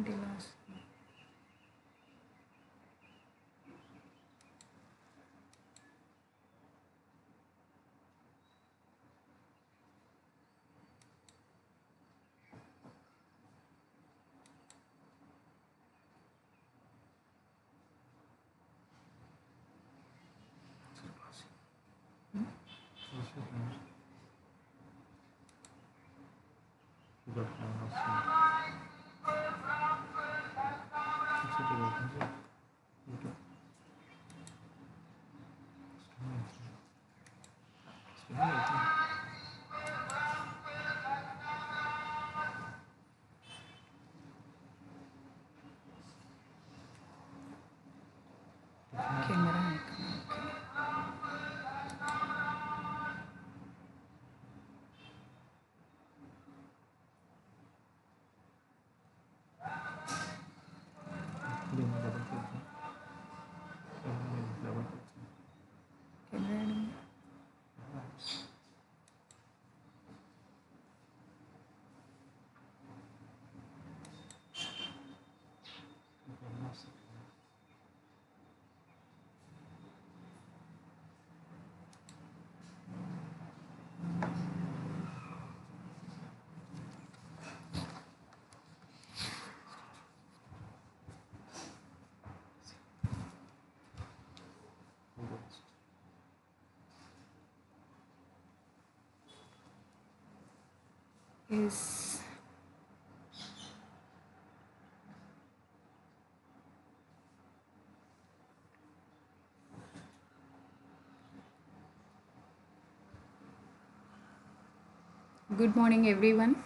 Delos. Camera icon. Camera icon. Is good morning, everyone.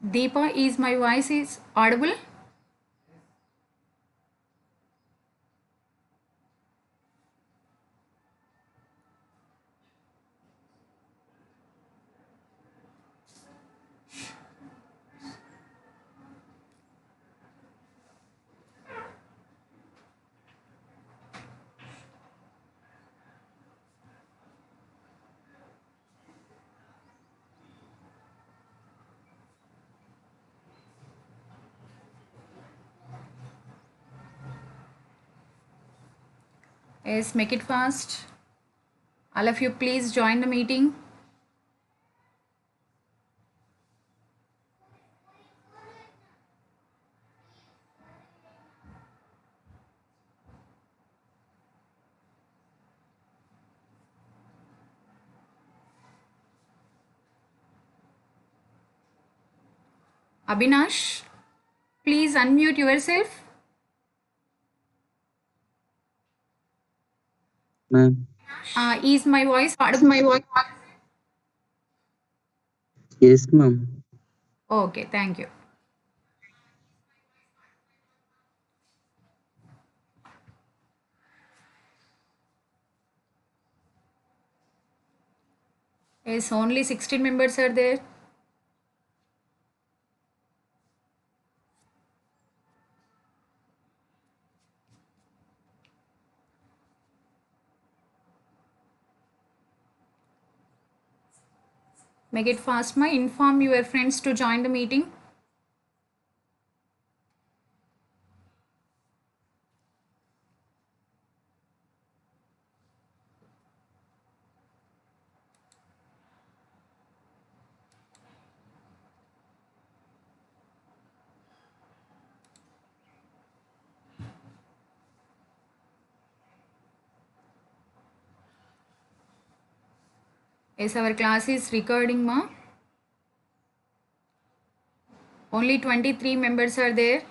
Deepa, is my voice is audible? Yes, make it fast. All of you, please join the meeting. Abhinash, please unmute yourself. Ma'am. Is my voice audible? My voice. Yes, ma'am. Okay, thank you. Yes, only 16 members are there. Make it fast, ma. Inform your friends to join the meeting. Yes, our class is recording, ma. Only 23 members are there.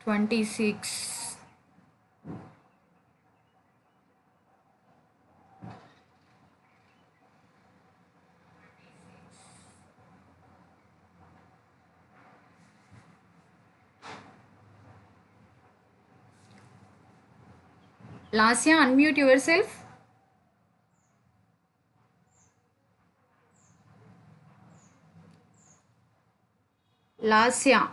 Twenty-six. Lasya, unmute yourself. Lasya.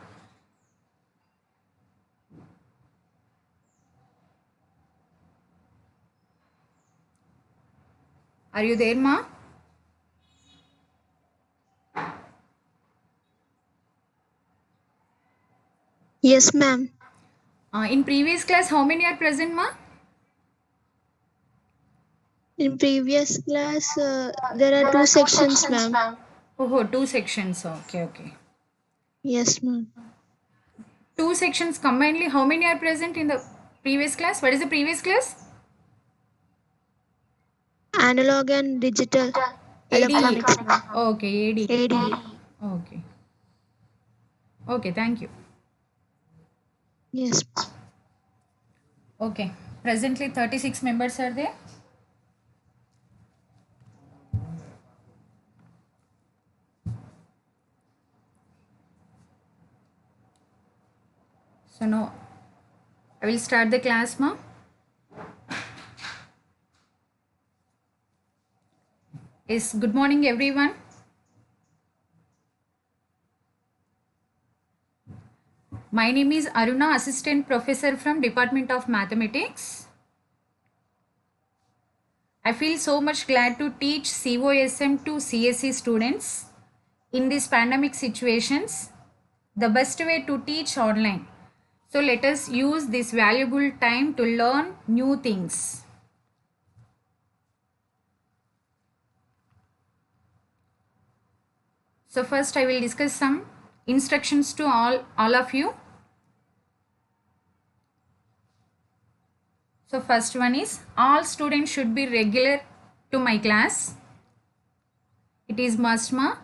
Are you there, ma? Yes, ma'am. In previous class, how many are present, ma? In previous class, there are two sections, ma'am. Oh, two sections. Okay, okay. Yes, ma'am. Two sections combinedly, how many are present in the previous class? What is the previous class? Analog and digital ADE. electronics, ma'am. Okay, ADE. ADE. Okay. Okay, thank you. Yes. Okay. Presently 36 members are there. So now I will start the class, ma. Yes, good morning everyone. My name is Aruna, Assistant Professor from Department of Mathematics. I feel so much glad to teach COSM to CSE students in these pandemic situations. The best way to teach online. So let us use this valuable time to learn new things. So first I will discuss some instructions to all of you. So first one is all students should be regular to my class. It is must ma.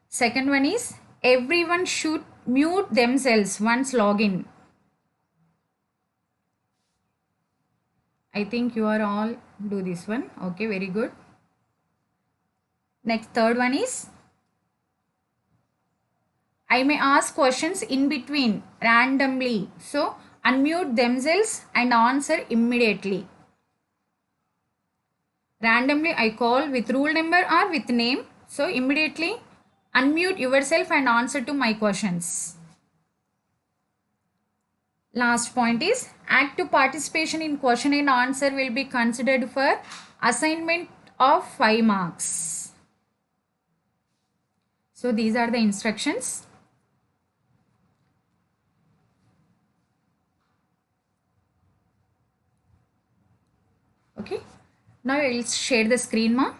Second one is everyone should mute themselves once login. I think you are all do this one. Okay, very good. Next third one is I may ask questions in between randomly. So unmute themselves and answer immediately. Randomly I call with rule number or with name. So immediately unmute yourself and answer to my questions. Last point is active participation in question and answer will be considered for assignment of 5 marks. So these are the instructions. Okay. Now I will share the screen, ma.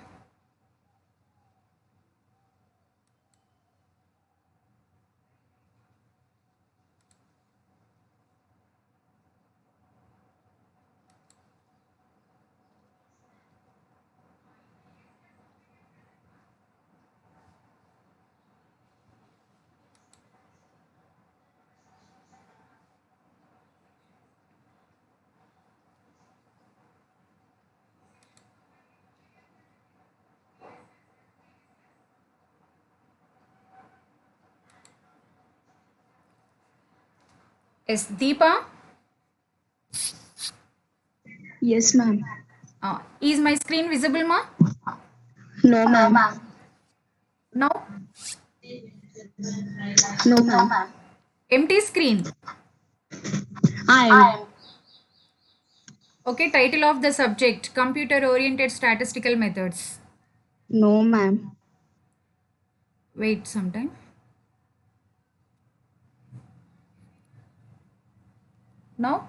Yes, Deepa. Yes, ma'am. Is my screen visible, ma? No, ma'am. Now, No, ma'am. empty screen. I am. Okay, title of the subject computer oriented statistical methods. No, ma'am. Wait some time. Now,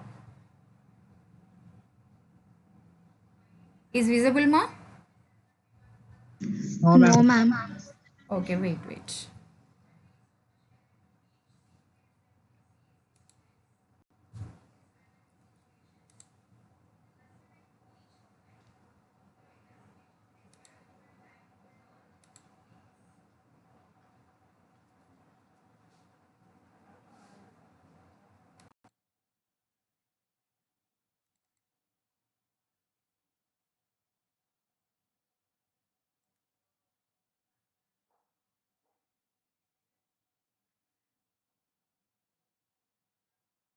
is visible, ma? No, ma'am. Okay, wait.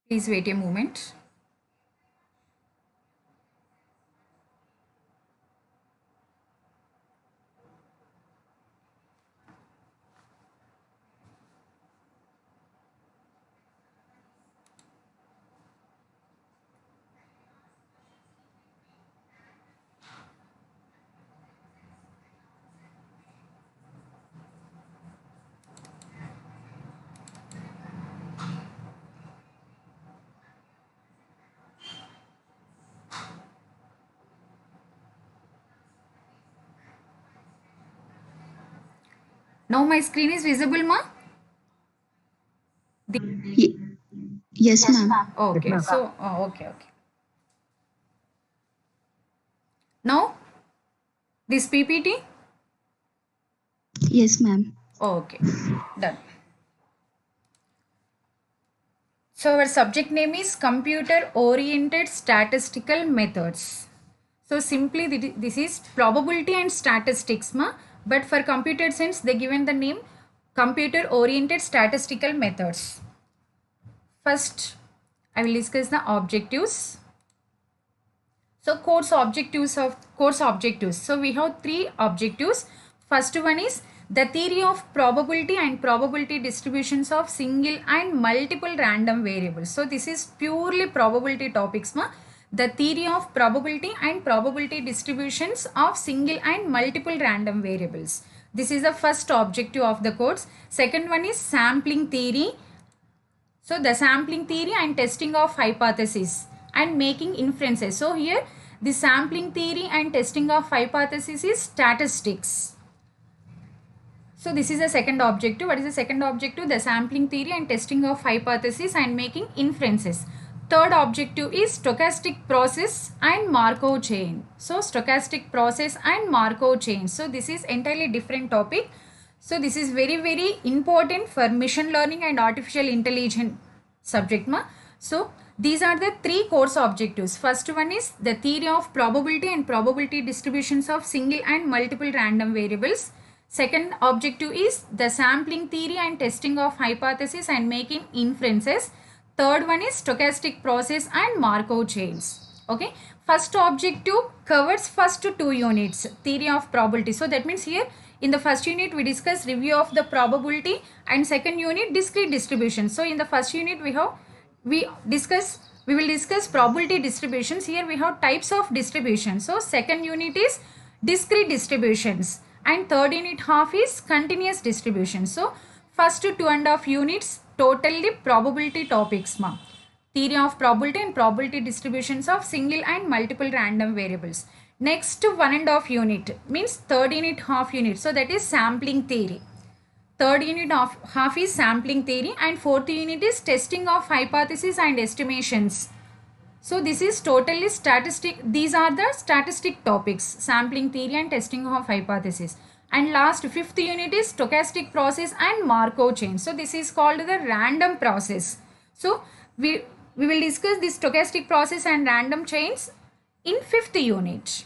Please wait a moment. Now my screen is visible, ma? Ye- yes, ma'am. Okay, so okay. Now this PPT. Yes, ma'am. Okay, done. So our subject name is computer oriented statistical methods. So simply this is probability and statistics, ma. But for computer science they given the name computer oriented statistical methods. First I will discuss the objectives. So course objectives. So we have three objectives. First one is the theory of probability and probability distributions of single and multiple random variables. So this is purely probability topics, ma. The theory of probability and probability distributions of single and multiple random variables. This is the first objective of the course. Second one is sampling theory. So the sampling theory and testing of hypothesis and making inferences. So here the sampling theory and testing of hypothesis is statistics. So this is the second objective. What is the second objective? The sampling theory and testing of hypothesis and making inferences. Third objective is stochastic process and Markov chain. So stochastic process and Markov chain. So this is entirely different topic. So this is very important for machine learning and artificial intelligence subject, ma. So these are the three course objectives. First one is the theory of probability and probability distributions of single and multiple random variables. Second objective is the sampling theory and testing of hypothesis and making inferences. Third one is stochastic process and Markov chains. Okay. First objective covers first two units, theory of probability. So that means here in the first unit we discuss review of the probability and second unit discrete distribution. So in the first unit we will discuss probability distributions. Here we have types of distribution. So second unit is discrete distributions and third unit half is continuous distribution. So first 2.5 units totally probability topics, ma. Theory of probability and probability distributions of single and multiple random variables. Next 1.5 unit means third unit half unit. So that is sampling theory. Third unit of half is sampling theory and fourth unit is testing of hypothesis and estimations. So this is totally statistic. These are the statistic topics, sampling theory and testing of hypothesis. And last fifth unit is stochastic process and Markov chain. So this is called the random process. So we will discuss this stochastic process and random chains in fifth unit.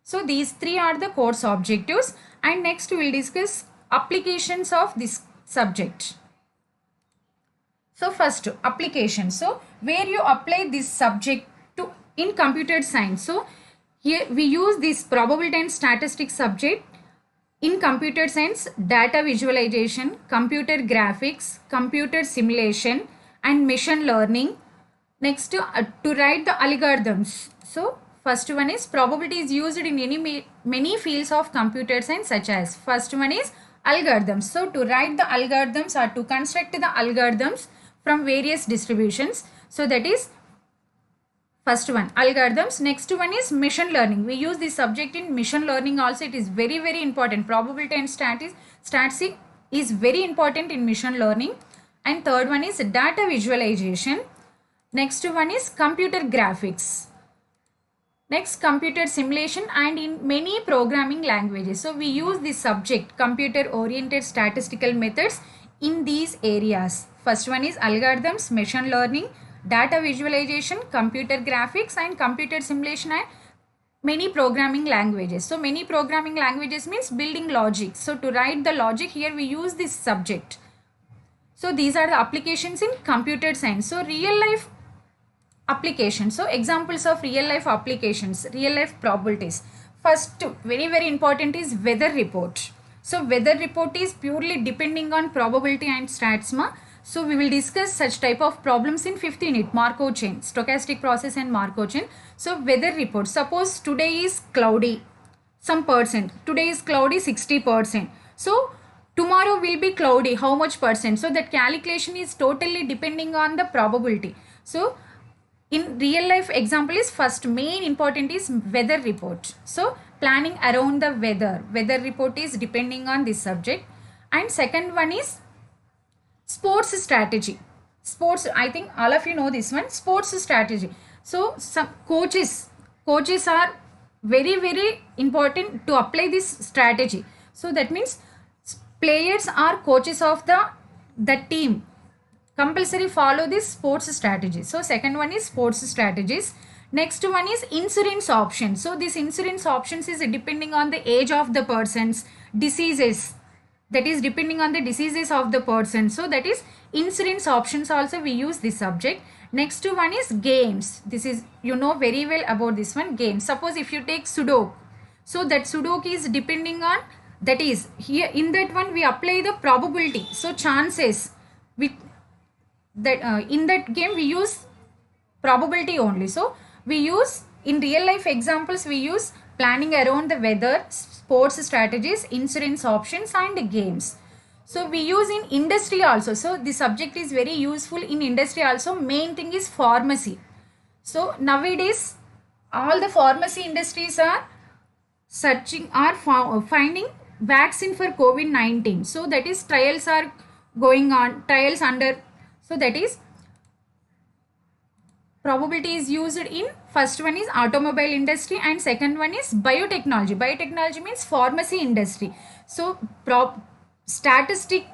So these three are the course objectives, and next we will discuss applications of this subject. So first application. So where you apply this subject to in computer science. So here we use this probability and statistics subject in computer science, data visualization, computer graphics, computer simulation and machine learning. Next to write the algorithms. So first one is probability is used in many fields of computer science, such as first one is algorithms. So to write the algorithms or to construct the algorithms from various distributions. So that is first one, algorithms. Next one is machine learning. We use this subject in machine learning also. It is very important. Probability and statistics is very important in machine learning. And third one is data visualization. Next one is computer graphics. Next, computer simulation and in many programming languages. So we use this subject, computer oriented statistical methods, in these areas. First one is algorithms, machine learning, data visualization, computer graphics and computer simulation and many programming languages. So many programming languages means building logic. So to write the logic, here we use this subject. So these are the applications in computer science. So real life applications. So examples of real life applications, real life probabilities. First, very important is weather report. So weather report is purely depending on probability and stats, ma. So we will discuss such type of problems in 5th unit, Markov chain, stochastic process and Markov chain. So weather report, suppose today is cloudy, some percent. Today is cloudy 60%. So tomorrow will be cloudy, how much percent? So that calculation is totally depending on the probability. So in real life example is first main important is weather report. So planning around the weather report is depending on this subject. And second one is sports strategy. Sports, I think all of you know this one, sports strategy. So some coaches are very important to apply this strategy. So that means players are coaches of the team, compulsory follow this sports strategy. So second one is sports strategies. Next one is insurance options. So this insurance options is depending on the age of the persons, diseases, that is depending on the diseases of the person. So that is insurance options, also we use this subject. Next one is games. This is, you know very well about this one, games. Suppose if you take sudoku, so that sudoku is depending on, that is here in that one we apply the probability, so chances with that in that game we use probability only. So we use in real life examples, we use planning around the weather, sports strategies, insurance options and games. So we use in industry also. So the subject is very useful in industry also. Main thing is pharmacy. So nowadays all the pharmacy industries are searching or finding vaccine for COVID-19. So that is trials are going on, trials under, so that is probability is used in, first one is automobile industry and second one is biotechnology. Biotechnology means pharmacy industry. So statistic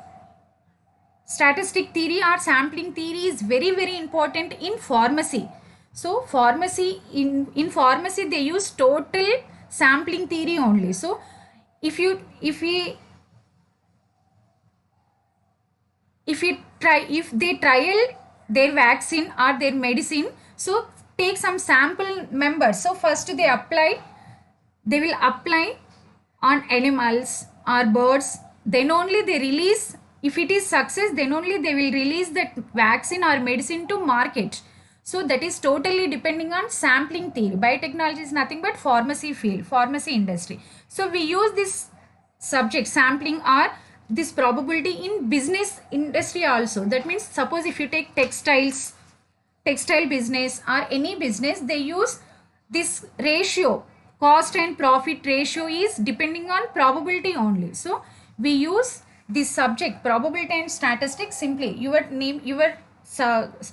theory or sampling theory is very important in pharmacy. So pharmacy, in pharmacy they use total sampling theory only. So if they trial their vaccine or their medicine, so take some sample members. So first they will apply on animals or birds, then only they release, if it is success then only they will release that vaccine or medicine to market. So that is totally depending on sampling theory. Biotechnology is nothing but pharmacy field, pharmacy industry. So we use this subject sampling or this probability in business industry also. That means suppose if you take textile business or any business, they use this ratio, cost and profit ratio is depending on probability only. So we use this subject probability and statistics. Simply your name, your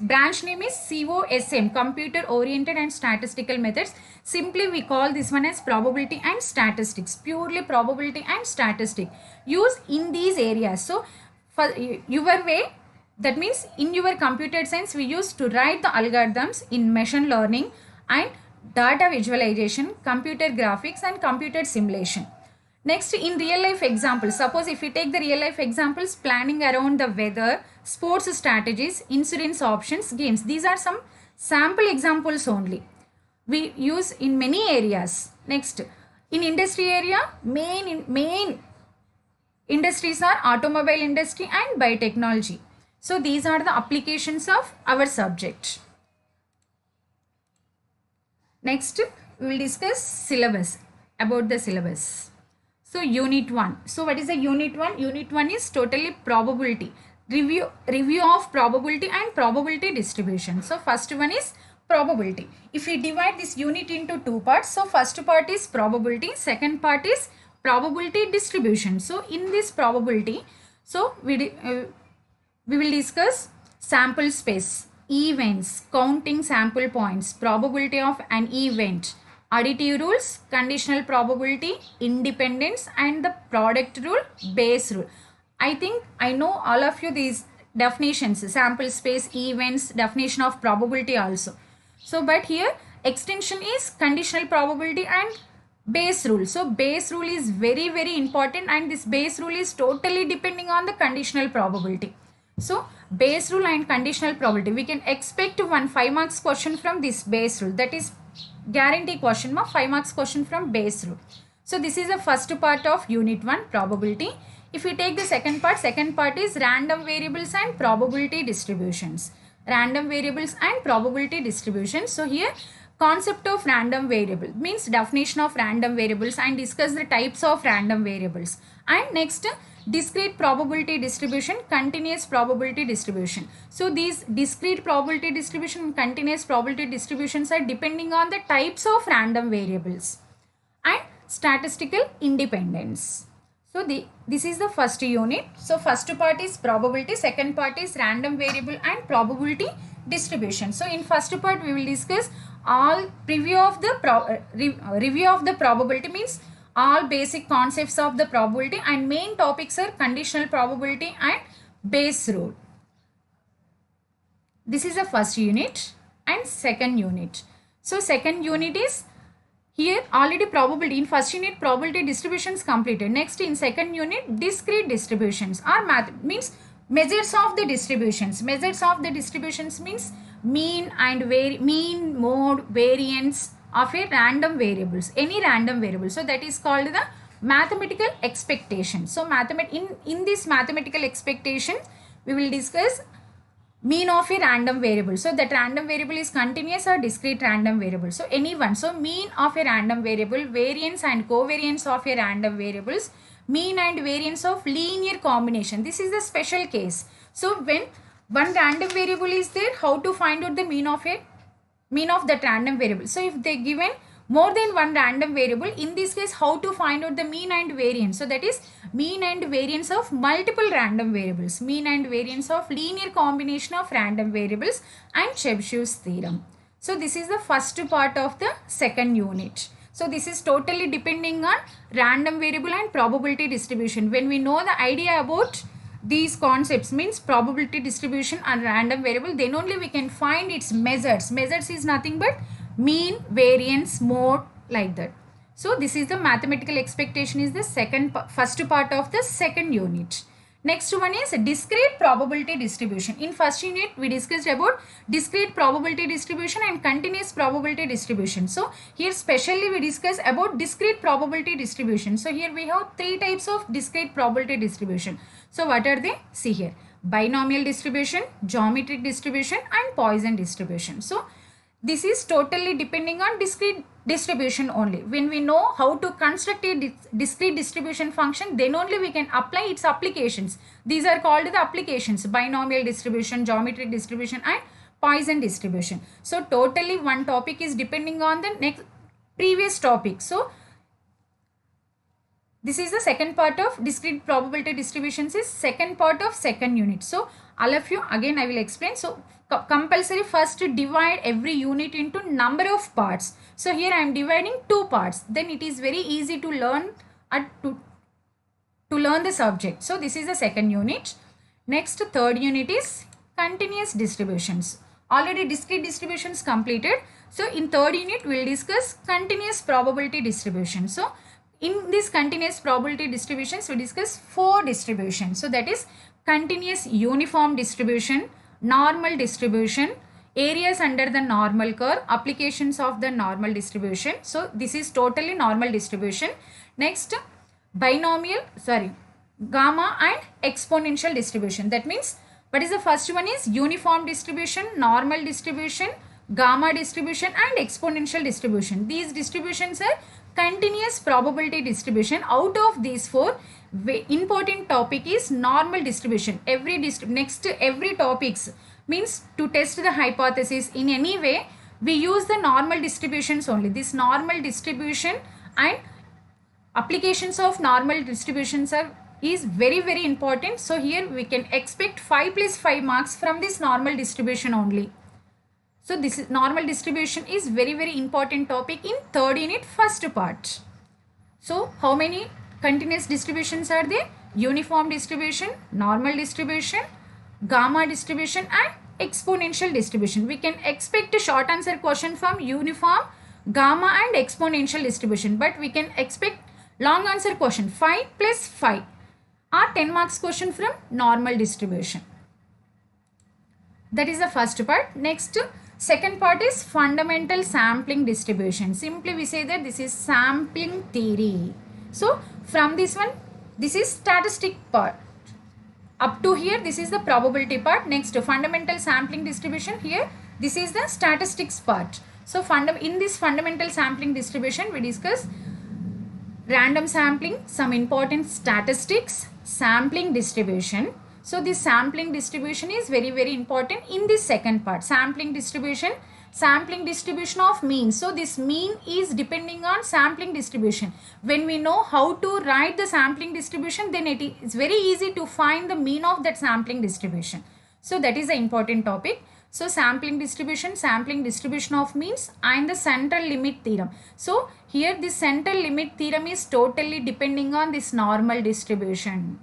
branch name is COSM, computer oriented and statistical methods. Simply we call this one as probability and statistics, purely probability and statistics used in these areas. So for your way, that means in your computer science we used to write the algorithms in machine learning and data visualization, computer graphics and computer simulation. Next, in real life examples, suppose if we take the real life examples, planning around the weather, sports strategies, insurance options, games. These are some sample examples only. We use in many areas. Next, in industry area, main industries are automobile industry and biotechnology. So these are the applications of our subject. Next, we will discuss syllabus, about the syllabus. So unit 1. So what is the unit 1? Unit 1 is totally probability. Review of probability and probability distribution. So first one is probability. If we divide this unit into two parts, so first part is probability, second part is probability distribution. So in this probability, so we will discuss sample space, events, counting sample points, probability of an event, additive rules, conditional probability, independence and the product rule, Bayes rule. I think I know all of you these definitions, sample space, events, definition of probability also. So but here extension is conditional probability and Bayes rule. So Bayes rule is very important and this Bayes rule is totally depending on the conditional probability. So Bayes rule and conditional probability, we can expect one 5 marks question from this Bayes rule, that is guarantee question mark 5 marks question from Bayes rule. So this is the first part of unit 1, probability. If we take the second part is random variables and probability distributions. Random variables and probability distributions. So here concept of random variable means definition of random variables and discuss the types of random variables. And next, discrete probability distribution, continuous probability distribution. So these discrete probability distribution and continuous probability distributions are depending on the types of random variables and statistical independence. So this is the first unit. So first part is probability, second part is random variable and probability distribution. So in first part we will discuss all review of the probability, means all basic concepts of the probability, and main topics are conditional probability and Bayes rule. This is the first unit and second unit. So second unit is here already probability. In first unit probability distributions completed. Next in second unit discrete distributions or means measures of the distributions. Measures of the distributions means mean and mean, mode, variance of a random variables, any random variable. So that is called the mathematical expectation. So in this mathematical expectation we will discuss mean of a random variable. So that random variable is continuous or discrete random variable. So any one. So mean of a random variable, variance and covariance of a random variables, mean and variance of linear combination. This is the special case. So when one random variable is there, how to find out the mean of that random variable. So if they given more than one random variable, in this case how to find out the mean and variance. So that is mean and variance of multiple random variables, mean and variance of linear combination of random variables, and Chebyshev theorem. So this is the first part of the second unit. So this is totally depending on random variable and probability distribution. When we know the idea about these concepts, means probability distribution and random variable, then only we can find its measures. Measures is nothing but mean, variance, mode, like that. So this is the mathematical expectation is the first part of the second unit. Next one is discrete probability distribution. In first unit we discussed about discrete probability distribution and continuous probability distribution. So here specially we discuss about discrete probability distribution. So here we have three types of discrete probability distribution. So what are they? See here: binomial distribution, geometric distribution, and Poisson distribution. So this is totally depending on discrete distribution only. When we know how to construct a discrete distribution function, then only we can apply its applications. These are called the applications: binomial distribution, geometric distribution, and Poisson distribution. So totally one topic is depending on the next previous topic. So this is the second part of discrete probability distributions, is second part of second unit. So all of you, again I will explain. So compulsory first to divide every unit into number of parts. So here I am dividing 2 parts. Then it is very easy to learn to learn the subject. So this is the second unit. Next third unit is continuous distributions. Already discrete distributions completed. So in third unit we will discuss continuous probability distribution. So in this continuous probability distributions we discuss 4 distributions. So that is continuous uniform distribution, normal distribution, areas under the normal curve, applications of the normal distribution. So this is totally normal distribution. Next binomial, gamma and exponential distribution. That means what is the first one is uniform distribution, normal distribution, gamma distribution, and exponential distribution. These distributions are continuous probability distribution. Out of these 4, important topic is normal distribution. Every topics means to test the hypothesis in any way, we use the normal distributions only. This normal distribution and applications of normal distributions is very, very important. So here we can expect 5 plus 5 marks from this normal distribution only. So this is normal distribution is very, very important topic in third unit first part. So how many continuous distributions are there? Uniform distribution, normal distribution, gamma distribution, and exponential distribution. We can expect a short answer question from uniform, gamma, and exponential distribution, but we can expect long answer question 5 plus 5 or 10 marks question from normal distribution. That is the first part. Next, second part is fundamental sampling distribution. Simply we say that this is sampling theory. So from this one, this is statistic part. Up to here, this is the probability part. Next, fundamental sampling distribution. Here, this is the statistics part. So in this fundamental sampling distribution, we discuss random sampling, some important statistics, sampling distribution. So this sampling distribution is very, very important in this second part. Sampling distribution, sampling distribution of mean. So this mean is depending on sampling distribution. When we know how to write the sampling distribution, then it is very easy to find the mean of that sampling distribution. So that is the important topic. So sampling distribution of means, and the central limit theorem. So here this central limit theorem is totally depending on this normal distribution.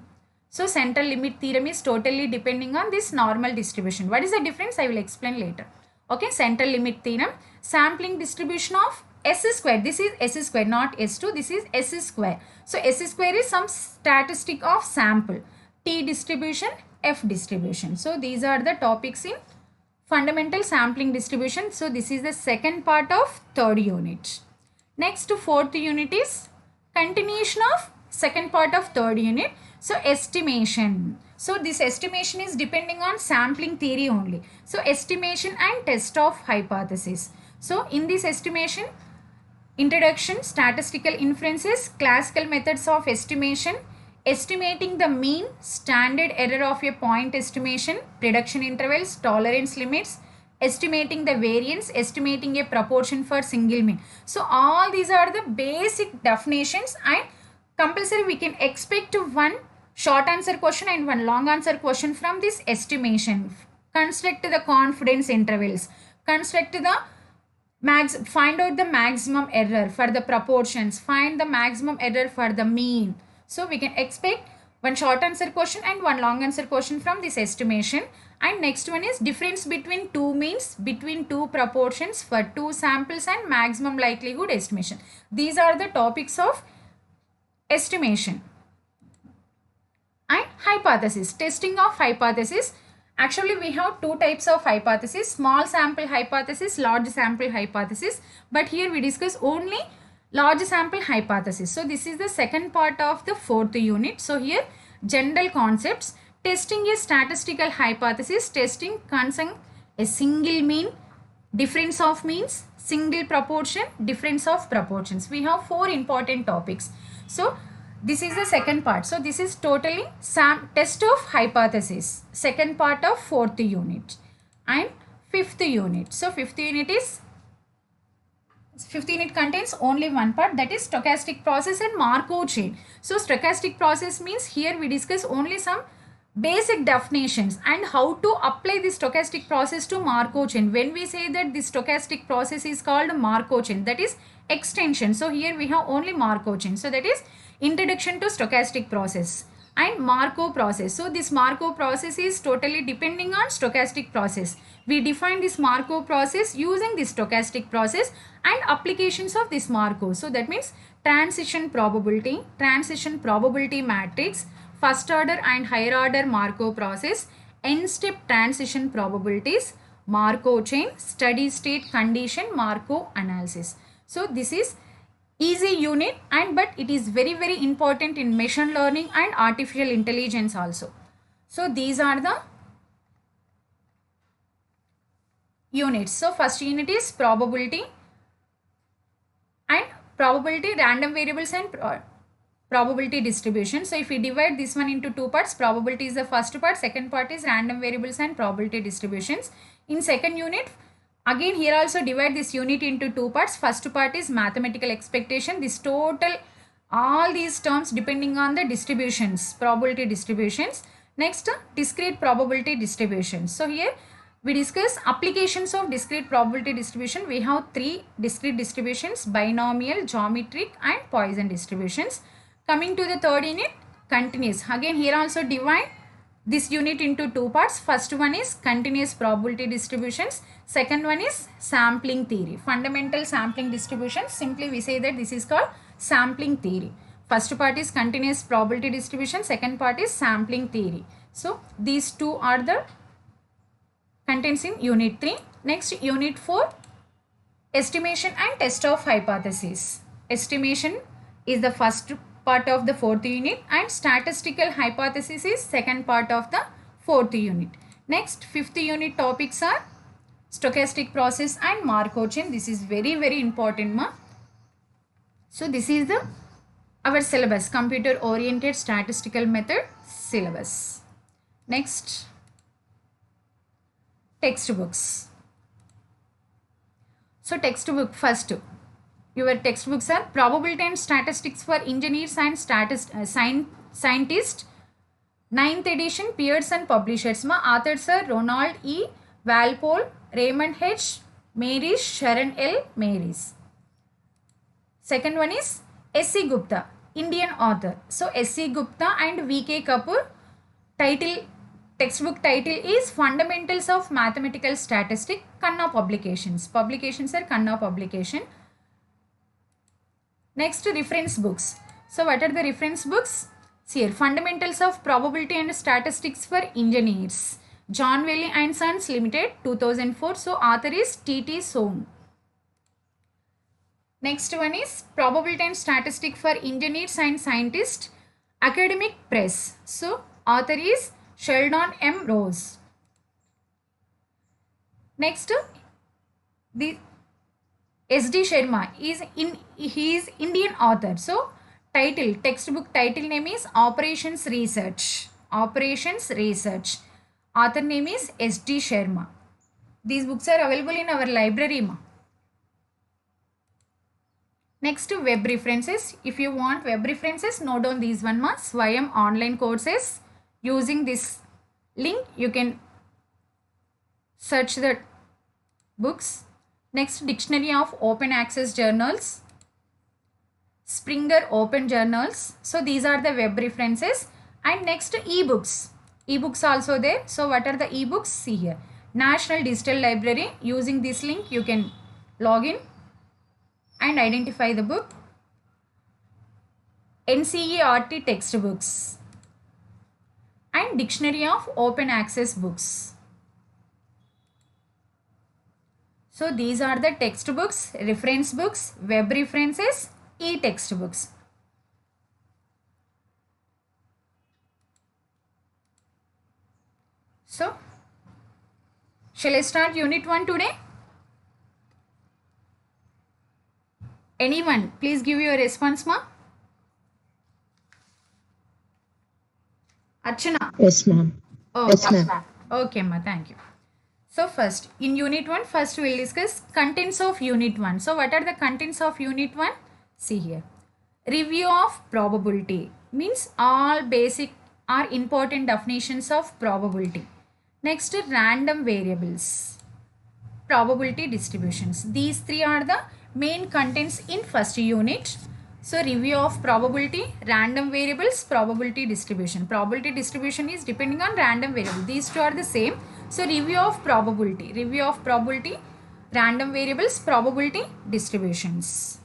So central limit theorem is totally depending on this normal distribution. What is the difference? I will explain later. Okay, central limit theorem, sampling distribution of S square. This is S square, not S2. This is S square. So S square is some statistic of sample. T distribution, F distribution. So these are the topics in fundamental sampling distribution. So this is the second part of third unit. Next, fourth unit is continuation of second part of third unit. So estimation. So this estimation is depending on sampling theory only. So estimation and test of hypothesis. So in this estimation, introduction, statistical inferences, classical methods of estimation, estimating the mean, standard error of a point estimation, reduction intervals, tolerance limits, estimating the variance, estimating a proportion for single mean. So all these are the basic definitions, and compulsory we can expect one short answer question and one long answer question from this estimation. Construct the confidence intervals, construct the find out the maximum error for the proportions, find the maximum error for the mean. So we can expect one short answer question and one long answer question from this estimation. And next one is difference between two means, between two proportions for two samples, and maximum likelihood estimation. These are the topics of estimation. And hypothesis, testing of hypothesis. Actually we have two types of hypothesis, small sample hypothesis, large sample hypothesis, but here we discuss only large sample hypothesis. So this is the second part of the fourth unit. So here general concepts, testing a statistical hypothesis, testing concern a single mean, difference of means, single proportion, difference of proportions. We have four important topics. So this is the second part. So this is totally test of hypothesis, second part of fourth unit. And fifth unit. So fifth unit contains only one part, that is stochastic process and Markov chain. So stochastic process means here we discuss only some basic definitions and how to apply this stochastic process to Markov chain. When we say that this stochastic process is called Markov chain, that is extension. So here we have only Markov chain. So that is introduction to stochastic process and Markov process. So this Markov process is totally depending on stochastic process. We define this Markov process using this stochastic process and applications of this Markov. So that means transition probability matrix, first order and higher order Markov process, n-step transition probabilities, Markov chain, steady state condition, Markov analysis. So this is easy unit, but it is very important in machine learning and artificial intelligence also. So these are the units. So first unit is probability, random variables and probability distribution. So if we divide this one into two parts, probability is the first part, second part is random variables and probability distributions. In second unit, again here also divide this unit into two parts. First part is mathematical expectation. This total, all these terms depending on the distributions, probability distributions. Next, discrete probability distributions. So here we discuss applications of discrete probability distribution. We have three discrete distributions: binomial, geometric and Poisson distributions. Coming to the third unit, continuous. Again here also divide this unit into two parts. First one is continuous probability distributions. Second one is sampling theory, fundamental sampling distribution. Simply we say that this is called sampling theory. First part is continuous probability distribution. Second part is sampling theory. So these two are the contents in unit 3. Next, unit 4, estimation and test of hypothesis. Estimation is the first part of the fourth unit and statistical hypothesis is second part of the fourth unit. Next, fifth unit topics are stochastic process and Markov chain. This is very important, ma. So this is the our syllabus, computer oriented statistical method syllabus. Next, textbooks. So textbook first. Your textbooks are Probability and Statistics for Engineers and Scientists. 9th edition, Pearson Publishers. Ma authors are Ronald E. Walpole, Raymond H. Marys, Sharon L. Marys. Second one is S.C. Gupta, Indian author. So S.C. Gupta and V.K. Kapoor. Textbook title is Fundamentals of Mathematical Statistics, Khanna Publications. Publications are Khanna Publication. Next, reference books. So what are the reference books? See here, Fundamentals of Probability and Statistics for Engineers. John Valley and Sons Limited, 2004. So author is T.T. Soong. Next one is Probability and Statistics for Engineers and Scientists, Academic Press. So author is Sheldon M. Rose. Next, the S.D. Sharma he is Indian author. So textbook title name is Operations Research. Operations Research. Author name is S.D. Sharma. These books are available in our library. Ma. Next, web references. If you want web references, note down these one. Ma. Swayam online courses. Using this link, you can search the books. Next, Dictionary of Open Access Journals. Springer Open Journals. So these are the web references. And next, ebooks. Ebooks also there. So what are the ebooks? See here. National Digital Library. Using this link, you can log in and identify the book. NCERT textbooks and Dictionary of Open Access books. So these are the textbooks, reference books, web references, e-textbooks. So, shall I start Unit 1 today? Anyone, please give your response, ma. Archana. Yes, ma'am. Oh, Yes, ma'am. Okay, ma. Thank you. So first, in Unit 1, first we will discuss contents of Unit 1. So what are the contents of Unit 1? See here. Review of probability means all basic or important definitions of probability. Next, random variables, probability distributions. These three are the main contents in first unit. So review of probability, random variables, probability distribution. Probability distribution is depending on random variable. These two are the same. So review of probability, random variables, probability distributions.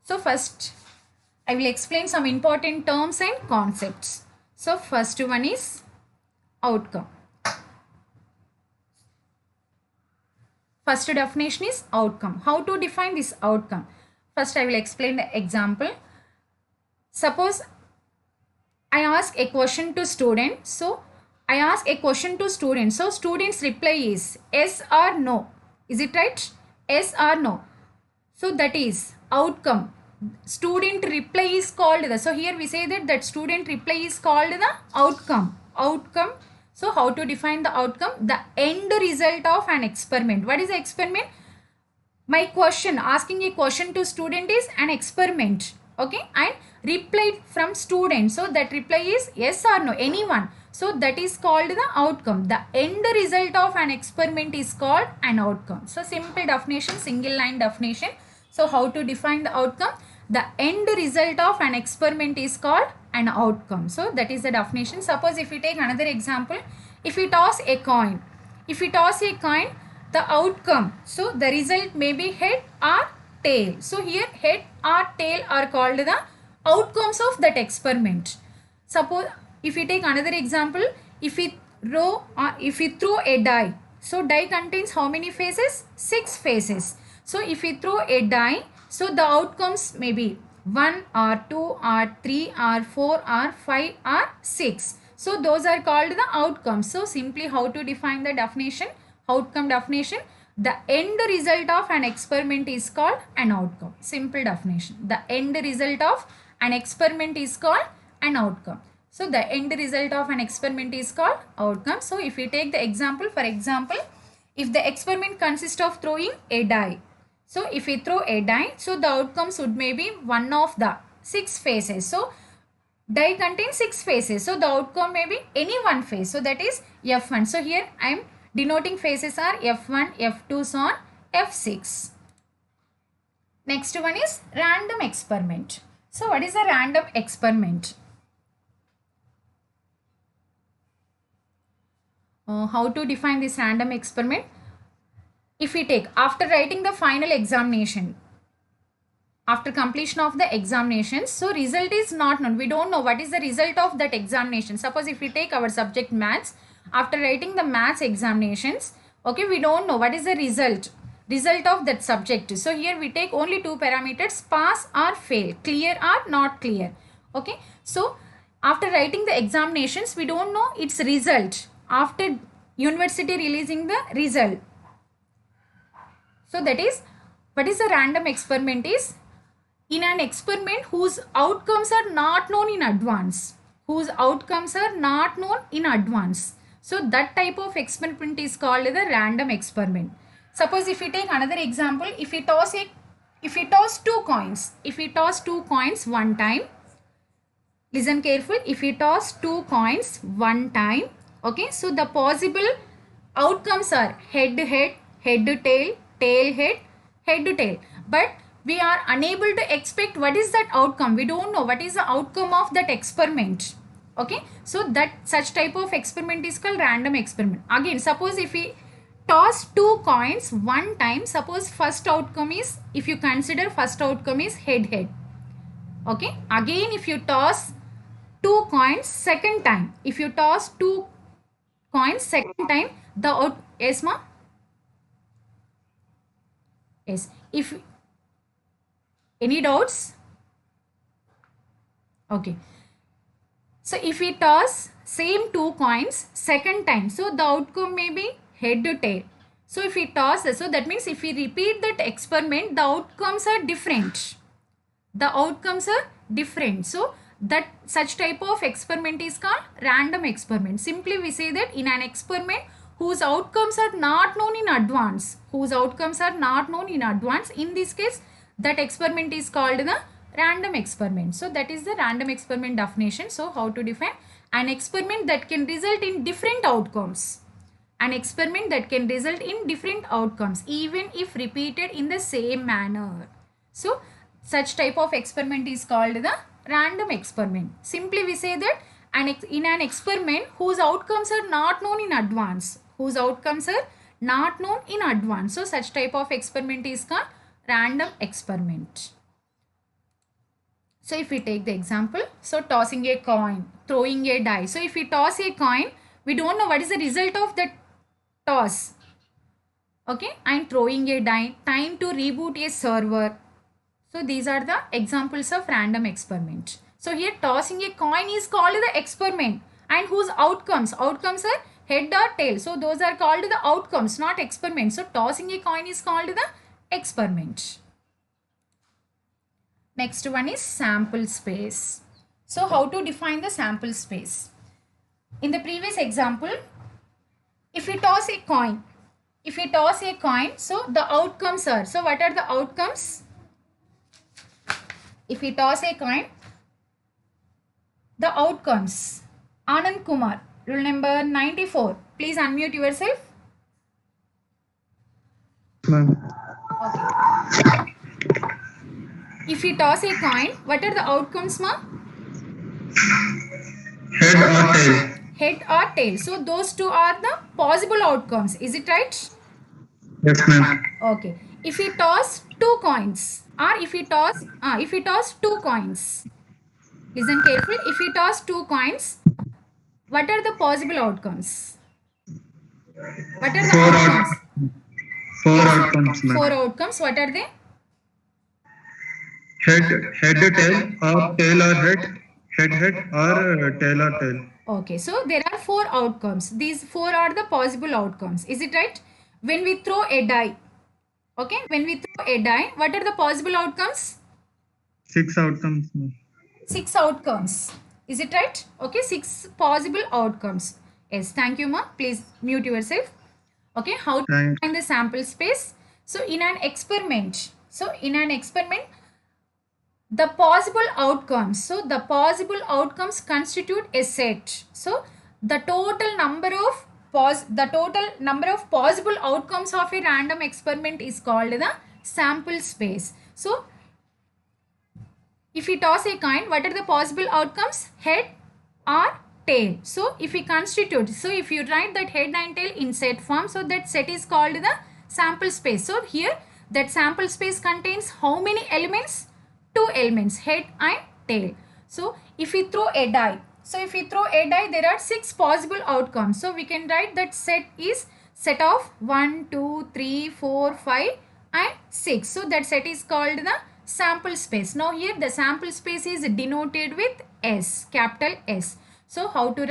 So first I will explain some important terms and concepts. So first one is outcome. First definition is outcome. How to define this outcome? First I will explain the example. Suppose I ask a question to student. So I ask a question to student. So student's reply is yes or no. Is it right? Yes or no. So that is outcome. Student reply is called the. So here we say that student reply is called the outcome. Outcome. So how to define the outcome? The end result of an experiment. What is the experiment? My question, asking a question to student is an experiment. Okay. And reply from student. So that reply is yes or no. Anyone. So that is called the outcome. The end result of an experiment is called an outcome. So simple definition, single line definition. So how to define the outcome? The end result of an experiment is called an outcome. So that is the definition. Suppose if we take another example, if we toss a coin, the outcome, so the result may be head or tail. So here head or tail are called the outcomes of that experiment. Suppose if we take another example, if we throw a die, so die contains how many faces? 6 faces. So if we throw a die, so the outcomes may be 1 or 2 or 3 or 4 or 5 or 6. So those are called the outcomes. So simply how to define the definition? Outcome definition. The end result of an experiment is called an outcome. Simple definition. The end result of an experiment is called an outcome. So the end result of an experiment is called outcome. So if we take the example, for example, if the experiment consists of throwing a die. So if we throw a die, so the outcomes would maybe one of the 6 faces. So die contains 6 faces. So the outcome may be any one face. So that is F1. So here I am denoting faces are F1, F2, so on, F6. Next one is random experiment. So what is a random experiment? How to define this random experiment? If we take after writing the final examination, after completion of the examination, so result is not known. We don't know what is the result of that examination. Suppose if we take our subject maths, after writing the maths examinations, okay, we don't know what is the result of that subject. So here we take only two parameters, pass or fail, clear or not clear. Okay, so after writing the examinations, we don't know its result after university releasing the result. So that is, what is a random experiment is in an experiment whose outcomes are not known in advance. Whose outcomes are not known in advance. So that type of experiment is called the random experiment. Suppose if we take another example, if we toss two coins one time, listen careful, if we toss two coins one time, okay, so the possible outcomes are head head, head tail, tail head, head tail, but we are unable to expect what is that outcome. We don't know what is the outcome of that experiment. Okay, so that such type of experiment is called random experiment. Again, suppose if we toss two coins one time, suppose first outcome is, if you consider first outcome is head head. Okay, again if you toss two coins second time, if you toss two coins second time, the yes ma, yes, if any doubts? Okay, so if we toss same two coins second time, so the outcome may be head to tail. So if we toss this, so that means if we repeat that experiment, the outcomes are different. The outcomes are different. So that such type of experiment is called random experiment. Simply we say that in an experiment whose outcomes are not known in advance, in this case that experiment is called the random experiment. So that is the random experiment definition. So how to define an experiment that can result in different outcomes. An experiment that can result in different outcomes even if repeated in the same manner. So such type of experiment is called the random experiment. Simply we say that in an experiment whose outcomes are not known in advance. So such type of experiment is called random experiment. So if we take the example, so tossing a coin, throwing a die. So if we toss a coin, we don't know what is the result of that toss. Okay, and throwing a die, time to reboot a server. So these are the examples of random experiment. So here tossing a coin is called the experiment and whose outcomes are head or tail. So those are called the outcomes, not experiments. So tossing a coin is called the experiment. Next one is sample space. So how to define the sample space? In the previous example, if we toss a coin, so the outcomes are, so what are the outcomes? If we toss a coin, the outcomes, Anand Kumar, rule number 94, please unmute yourself. Ma'am. Okay. If we toss a coin, what are the outcomes, ma? Head or tail. Head or tail. So those two are the possible outcomes. Is it right? Yes, ma'am. Okay. If we toss two coins, or if we toss two coins, listen carefully. If we toss two coins, what are the possible outcomes? What are the outcomes? Four outcomes, ma'am. Four outcomes. What are they? Head, tail, or tail or head, head or tail or tail. Okay, so there are four outcomes. These four are the possible outcomes. Is it right? When we throw a die, okay, what are the possible outcomes? 6 outcomes, ma'am. 6 outcomes. Is it right? Okay, 6 possible outcomes. Yes, thank you, ma. Please mute yourself. Okay, how to Thanks. find the sample space? So in an experiment, the possible outcomes, constitute a set. So the total number of possible outcomes of a random experiment is called the sample space. So if we toss a coin, what are the possible outcomes? Head or tail. So if we if you write that head and tail in set form, so that set is called the sample space. So here that sample space contains how many elements? Two elements, head and tail. So if we throw a die, there are 6 possible outcomes. So we can write that set is set of 1, 2, 3, 4, 5 and 6. So that set is called the sample space. Now here the sample space is denoted with S, capital S. So how to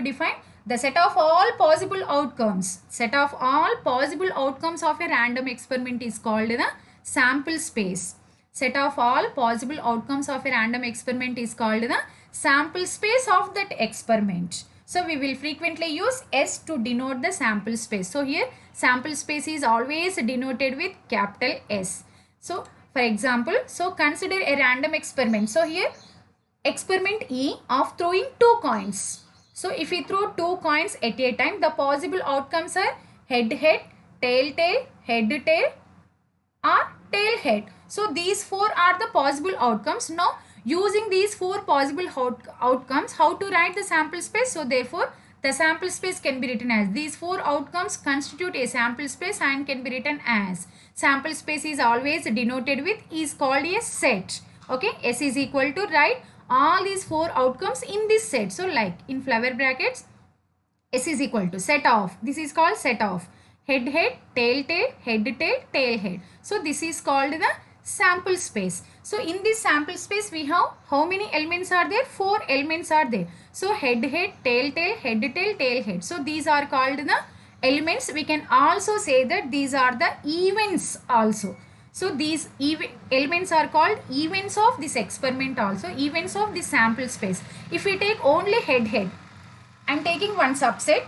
define? The set of all possible outcomes. Set of all possible outcomes of a random experiment is called the sample space. Set of all possible outcomes of a random experiment is called the sample space of that experiment. So we will frequently use S to denote the sample space. So here sample space is always denoted with capital S. So for example, so consider a random experiment. So here experiment E of throwing 2 coins. So if we throw 2 coins at a time, the possible outcomes are head head, tail tail, head tail or tail head. So these 4 are the possible outcomes. Now using these 4 possible outcomes, how to write the sample space? So therefore the sample space can be written as, these 4 outcomes constitute a sample space and can be written as, sample space is always denoted with, is called a set. Okay, S is equal to, write all these 4 outcomes in this set. So like in flower brackets, S is equal to set of, this is called set of, head head, tail tail, head tail, tail head. So this is called the sample space. So in this sample space we have how many elements are there? 4 elements are there. So head head, tail tail, head tail, tail head. So these are called the elements. We can also say that these are the events also. So these elements are called events of this experiment also, events of this sample space. If we take only head head, I am taking one subset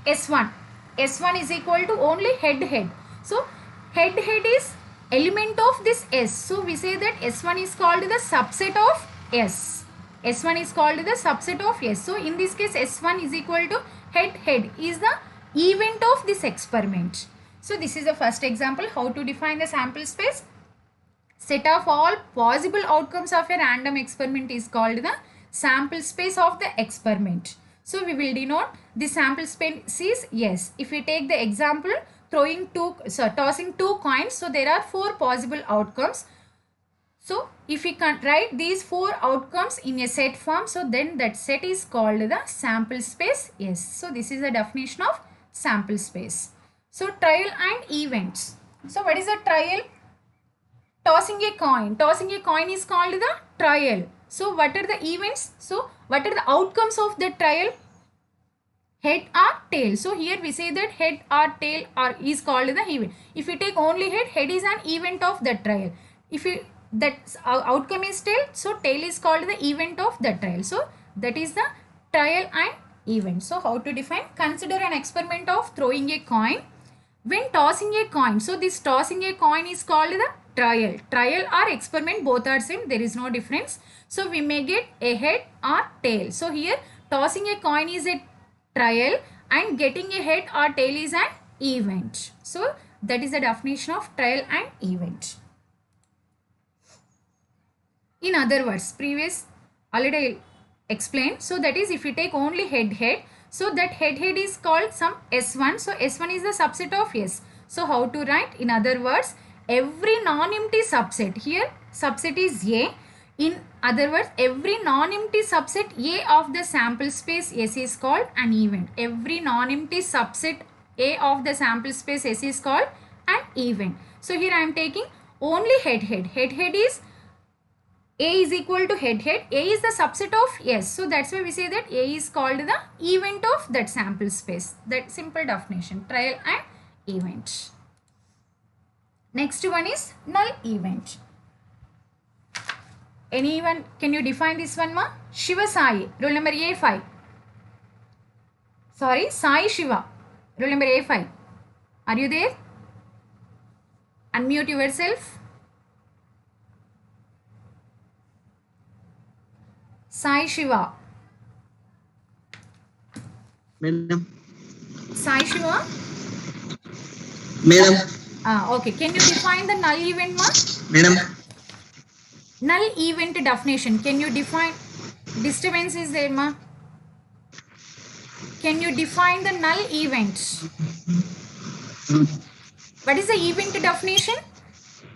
S1. S1 is equal to only head head. So head head is element of this S. So we say that S1 is called the subset of S. S1 is called the subset of S. So in this case S1 is equal to head head is the event of this experiment. So this is the first example how to define the sample space. Set of all possible outcomes of a random experiment is called the sample space of the experiment. So we will denote the sample space is S. If we take the example tossing 2 coins, so there are 4 possible outcomes. So if we can write these 4 outcomes in a set form, so then that set is called the sample space S. So this is the definition of sample space. So trial and events. So what is a trial? Tossing a coin. Tossing a coin is called the trial. So what are the events? So what are the outcomes of the trial? Head or tail. So here we say that head or tail is called the event. If you take only head, head is an event of the trial. If you that outcome is tail, so tail is called the event of the trial. So that is the trial and event. So how to define? Consider an experiment of throwing a coin. When tossing a coin, so this tossing a coin is called the trial. Trial or experiment, both are same, there is no difference. So we may get a head or tail. So here tossing a coin is a trial and getting a head or tail is an event. So that is the definition of trial and event. In other words, previous already explained. So that is, if you take only head head, so that head head is called some S1. So S1 is the subset of S. So how to write? In other words, every non-empty subset, here subset is A. In other words, every non-empty subset A of the sample space S is called an event. Every non-empty subset A of the sample space S is called an event. So here I am taking only head head. Head head is A is equal to head head. A is the subset of S. So that's why we say that A is called the event of that sample space. That simple definition, trial and event. Next one is null event. Anyone, can you define this one, ma? Shiva Sai, roll number A5. Sorry, Sai Shiva, roll number A5. Are you there? Unmute yourself. Sai Shiva. Madam. Sai Shiva? Madam. Okay. Can you define the null event, ma? Madam. Null event definition. Can you define? Disturbance is there, ma? Can you define the null event? What is the event definition?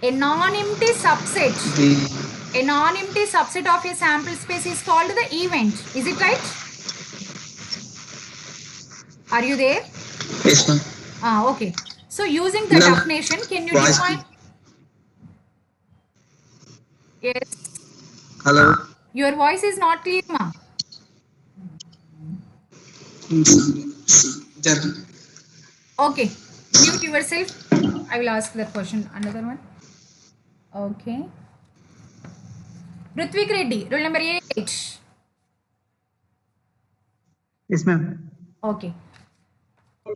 A non-empty subset. A non-empty subset of a sample space is called the event. Is it right? Are you there? Yes, ma'am. Okay. So using the Madam, definition, can you voice. define? Yes. Hello. Your voice is not clear, ma. Okay. Mute yourself. I will ask that question. Another one. Okay. Rutvik Reddy, roll number 8. Yes, ma'am. Okay.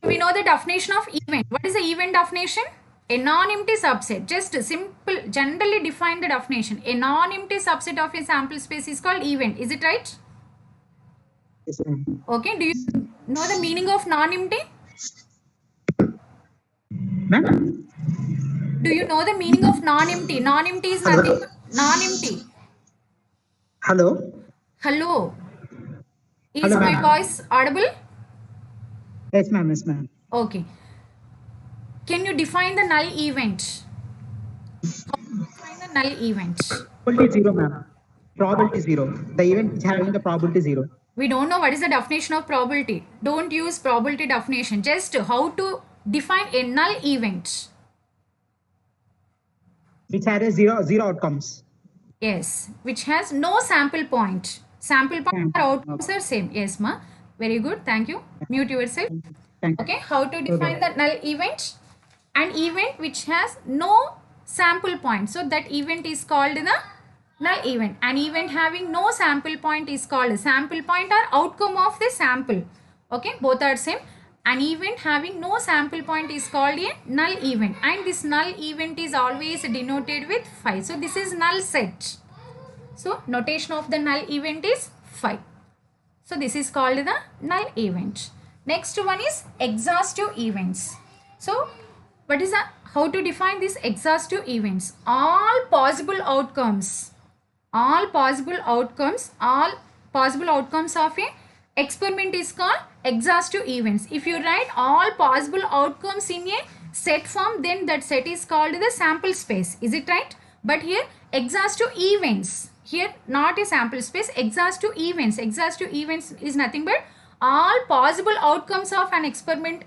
We know the definition of event. What is the event definition? A non-empty subset. Just simple, generally define the definition. A non-empty subset of a sample space is called event. Is it right? Yes, ma'am. Okay. Do you know the meaning of non-empty? Ma'am? Do you know the meaning of non-empty? Non-empty is nothing. Non-empty. Hello? Hello. Is Hello, my ma'am. voice audible? Yes, ma'am. Yes, ma'am. Okay. Can you define the null event? How do you define the null event? Probability 0, ma'am. Probability 0. The event is having the probability 0. We don't know what is the definition of probability. Don't use probability definition. Just how to define a null event. Which had a zero outcomes. Yes, which has no sample point. Sample point or outcomes are same. Yes, ma. Very good. Thank you. Mute yourself. Thank you. Okay. How to define the null event? An event which has no sample point. So that event is called the null event. An event having no sample point is called sample point or outcome of the sample. Okay. Both are same. An event having no sample point is called a null event. And this null event is always denoted with phi. So this is null set. So notation of the null event is phi. So this is called the null event. Next one is exhaustive events. So what is how to define these exhaustive events? All possible outcomes of a experiment is called exhaustive events. If you write all possible outcomes in a set form, then that set is called the sample space. Is it right? But here exhaustive events, here not a sample space, exhaustive events. Exhaustive events is nothing but all possible outcomes of an experiment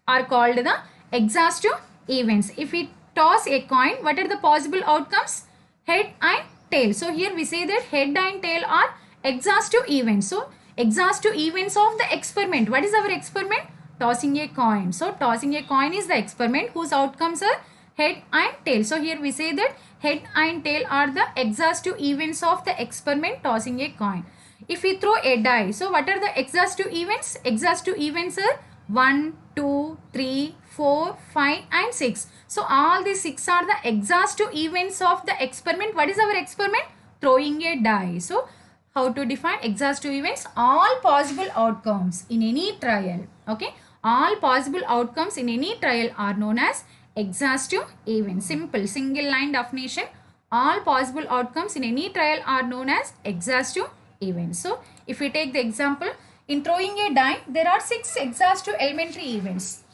are called the exhaustive events. If we toss a coin, what are the possible outcomes? Head and tail. So here we say that head and tail are exhaustive events. So exhaustive events of the experiment. What is our experiment? Tossing a coin. So tossing a coin is the experiment whose outcomes are head and tail. So here we say that head and tail are the exhaustive events of the experiment tossing a coin. If we throw a die, so what are the exhaustive events? Exhaustive events are 1, 2, 3, 4, 5 and 6. So all these 6 are the exhaustive events of the experiment. What is our experiment? Throwing a die. So how to define exhaustive events? All possible outcomes in any trial. Okay. All possible outcomes in any trial are known as exhaustive events. Simple single line definition. All possible outcomes in any trial are known as exhaustive events. So if we take the example, in throwing a die, there are 6 exhaustive elementary events.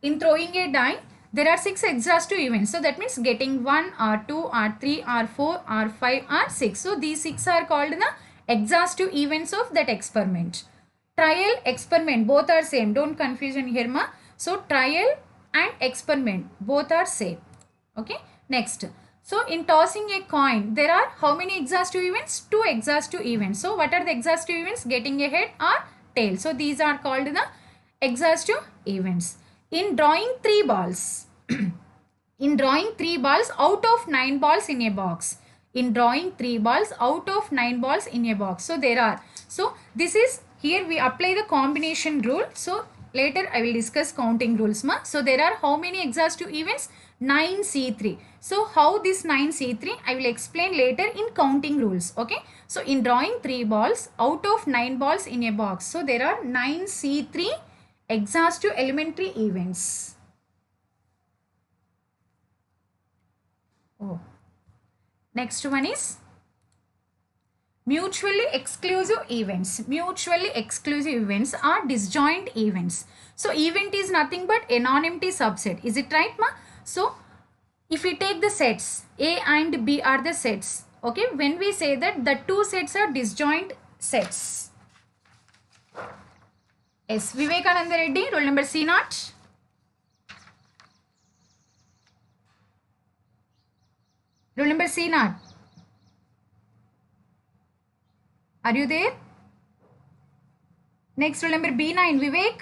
In throwing a die, there are 6 exhaustive events. So that means getting 1 or 2 or 3 or 4 or 5 or 6. So these 6 are called the exhaustive events of that experiment. Trial, experiment, both are same. Don't confusion here, ma. So trial and experiment, both are same. Okay. Next. So in tossing a coin, there are how many exhaustive events? 2 exhaustive events. So what are the exhaustive events? Getting a head or tail. So these are called the exhaustive events. In drawing 3 balls, in drawing 3 balls out of 9 balls in a box. In drawing 3 balls out of 9 balls in a box. So there are. So this is, here we apply the combination rule. So Later I will discuss counting rules ma. So there are how many exhaustive events? 9C3. So how this 9C3 I will explain later in counting rules. Okay. So in drawing 3 balls out of 9 balls in a box. So there are 9C3 exhaustive elementary events. Oh. Next one is mutually exclusive events. Mutually exclusive events are disjoint events. So event is nothing but a non-empty subset. Is it right, ma? So if we take the sets A and B are the sets. Okay, when we say that the two sets are disjoint sets. S. Vivekananda Reddy, roll number C0. Roll number C0. Are you there? Next roll number B9, Vivek.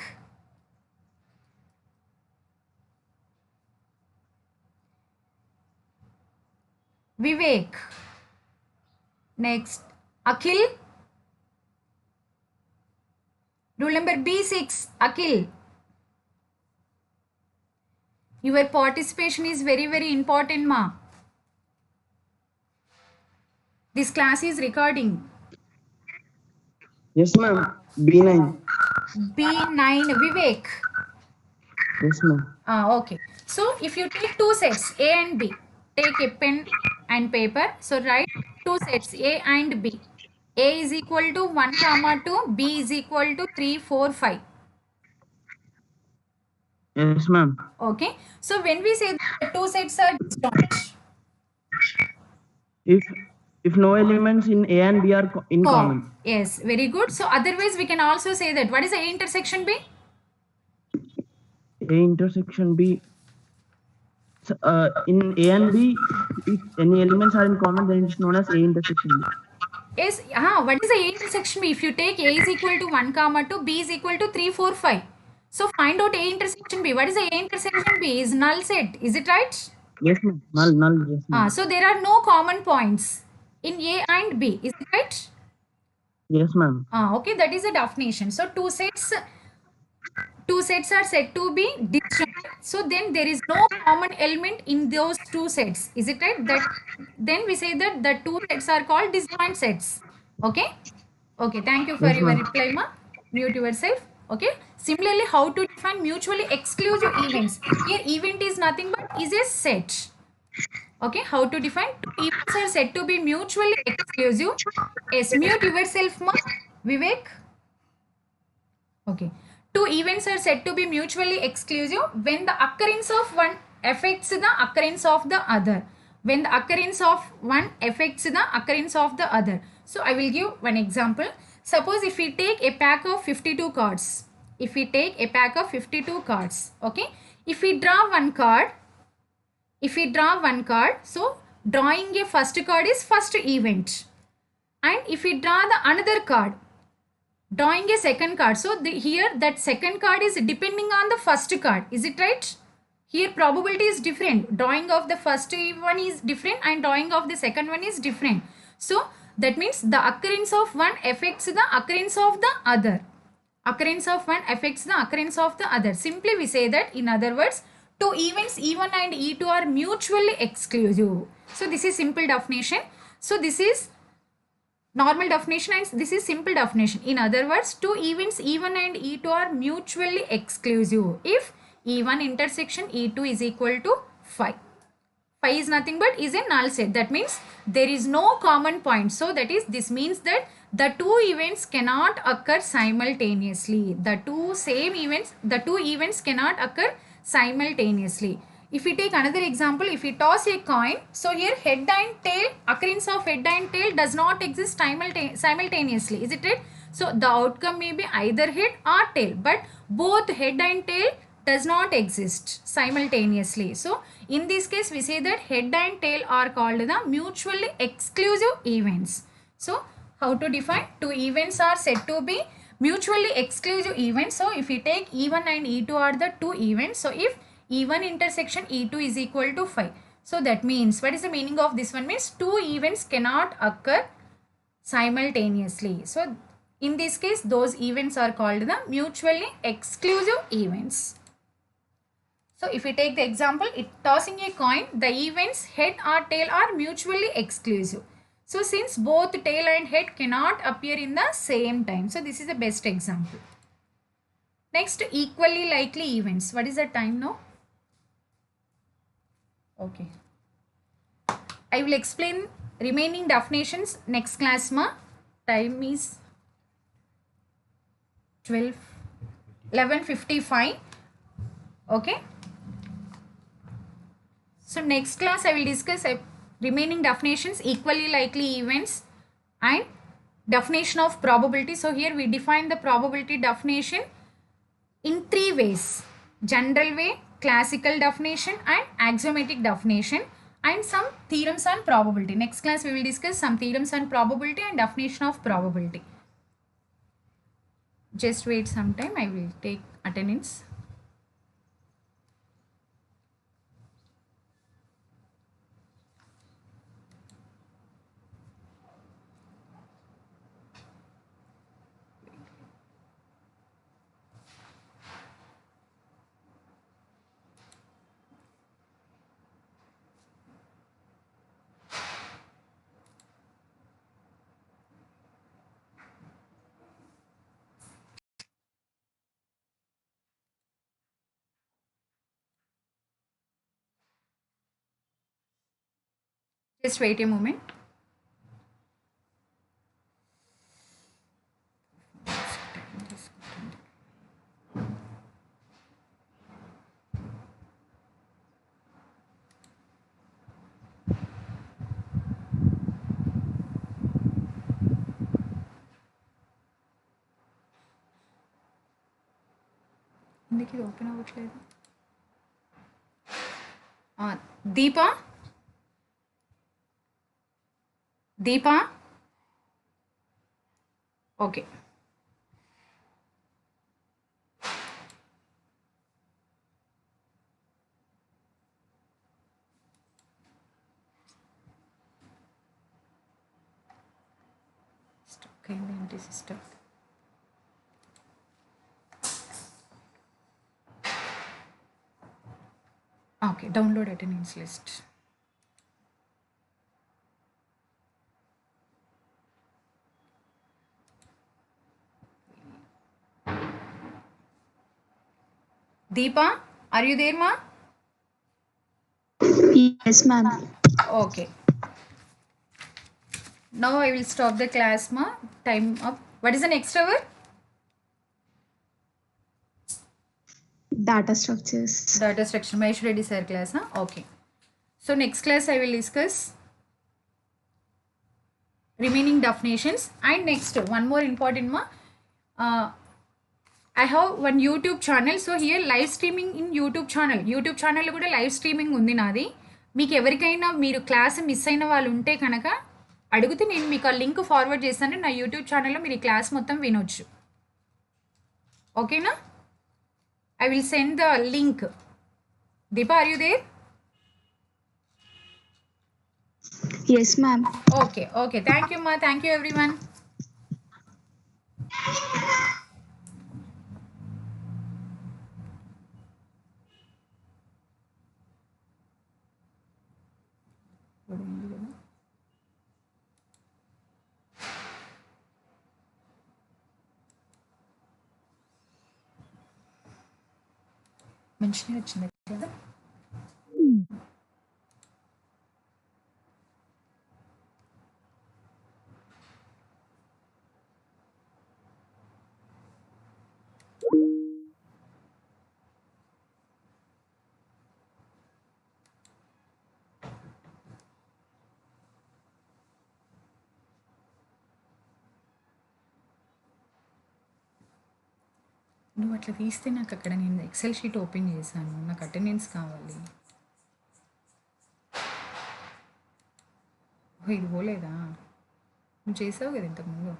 Vivek. Next, Akhil. Rule number B6, Akhil. Your participation is very, very important, ma. This class is recording. Yes, ma'am. B9. B9, Vivek. Yes, ma'am. Okay. So if you take two sets A and B, take a pen and paper. So write two sets A and B. A is equal to 1, 2, B is equal to 3, 4, 5. Yes, ma'am. Okay. So when we say the two sets are disjoint, If no elements in A and B are in common. Yes, very good. So otherwise we can also say that what is A intersection B? A intersection B. In A and B, if any elements are in common, then it's known as A intersection B. Yes. What is the A intersection B? If you take A is equal to 1, 2, B is equal to 3, 4, 5. So find out A intersection B. What is the A intersection B? Is null set. Is it right? Yes, ma'am. Null, yes, ma'am. So there are no common points in A and B. Is it right? Yes, ma'am. Okay, that is a definition. So two sets are said to be disjoint. So then there is no common element in those two sets. Is it right? That then we say that the two sets are called disjoint sets. Okay. Okay. Thank you for Yes, your ma'am. reply, ma. Mute yourself. Okay. Similarly, how to define mutually exclusive events? Here, event is nothing but is a set. Okay. How to define? Two events are said to be mutually exclusive. Yes. Mute yourself, ma. Vivek. Okay. Two events are said to be mutually exclusive when the occurrence of one affects the occurrence of the other. When the occurrence of one affects the occurrence of the other. So I will give one example. Suppose if we take a pack of 52 cards. If we take a pack of 52 cards. Okay. If we draw one card. So drawing a first card is first event. And if we draw the another card. Drawing a second card. So here that second card is depending on the first card. Is it right? Here probability is different. Drawing of the first one is different and drawing of the second one is different. So that means the occurrence of one affects the occurrence of the other. Occurrence of one affects the occurrence of the other. Simply we say that in other words, two events E1 and E2 are mutually exclusive. So this is simple definition. So this is normal definition and this is simple definition. In other words, two events E1 and E2 are mutually exclusive if E1 intersection E2 is equal to 5. 5 is nothing but is a null set. That means there is no common point. So that is, this means that the two events cannot occur simultaneously. The two events cannot occur simultaneously. If we take another example, if we toss a coin, so here head and tail, occurrence of head and tail does not exist simultaneously. Is it right? So the outcome may be either head or tail, but both head and tail does not exist simultaneously. So in this case, we say that head and tail are called the mutually exclusive events. So how to define? Two events are said to be mutually exclusive events. So if we take E1 and E2 are the two events. So if E1 intersection E2 is equal to 5. So that means, what is the meaning of this one? Means two events cannot occur simultaneously. So In this case, those events are called the mutually exclusive events. So if we take the example, tossing a coin, the events head or tail are mutually exclusive. So since both tail and head cannot appear in the same time, so this is the best example. Next, equally likely events. What is the time now? Okay. I will explain remaining definitions next class ma. Time is 11:55. Okay. So next class I will discuss remaining definitions, equally likely events and definition of probability. So here we define the probability definition in 3 ways: general way, classical definition and axiomatic definition, and some theorems on probability. Next class we will discuss some theorems on probability and definition of probability. Just wait some time, I will take attendance. Just wait a moment. ఎందుకు ఇది open అవ్వట్లేదు? Deepa, Deepa, okay. Stuck అయింది ఏంటి system? Okay, download attendance list. Deepa, are you there, ma? Yes, ma'am. Okay. Now I will stop the class, ma. Time up. What is the next hour? Data structures. Data structure. Mahesh Reddy sir class, huh? Okay. So next class I will discuss remaining definitions, and next one more important ma. I have one YouTube channel. So here live streaming in YouTube channel. YouTube channel lo kuda live streaming undi nadi. మీకు ఎవరికైనా మీరు class miss అయిన వాళ్ళు ఉంటే కనుక అడిగితే నేను మీకు ఆ లింక్ ఫార్వర్డ్ చేస్తాను. నా యూట్యూబ్ ఛానల్లో మీరు ఈ క్లాస్ మొత్తం వినొచ్చు. ఓకేనా? I will send the link. Deepa, are you there? Yes, ma'am. Okay, okay. Thank you, ma. Thank you, everyone. మంచిగా వచ్చింది కదా? నువ్వు అట్లా తీస్తే నాకు అక్కడ నేను ఎక్సెల్ షీట్ ఓపెన్ చేశాను, నాకు అటెండెన్స్ కావాలి. ఇది పోలేదా? నువ్వు చేసావు కదా ఇంతకుముందు.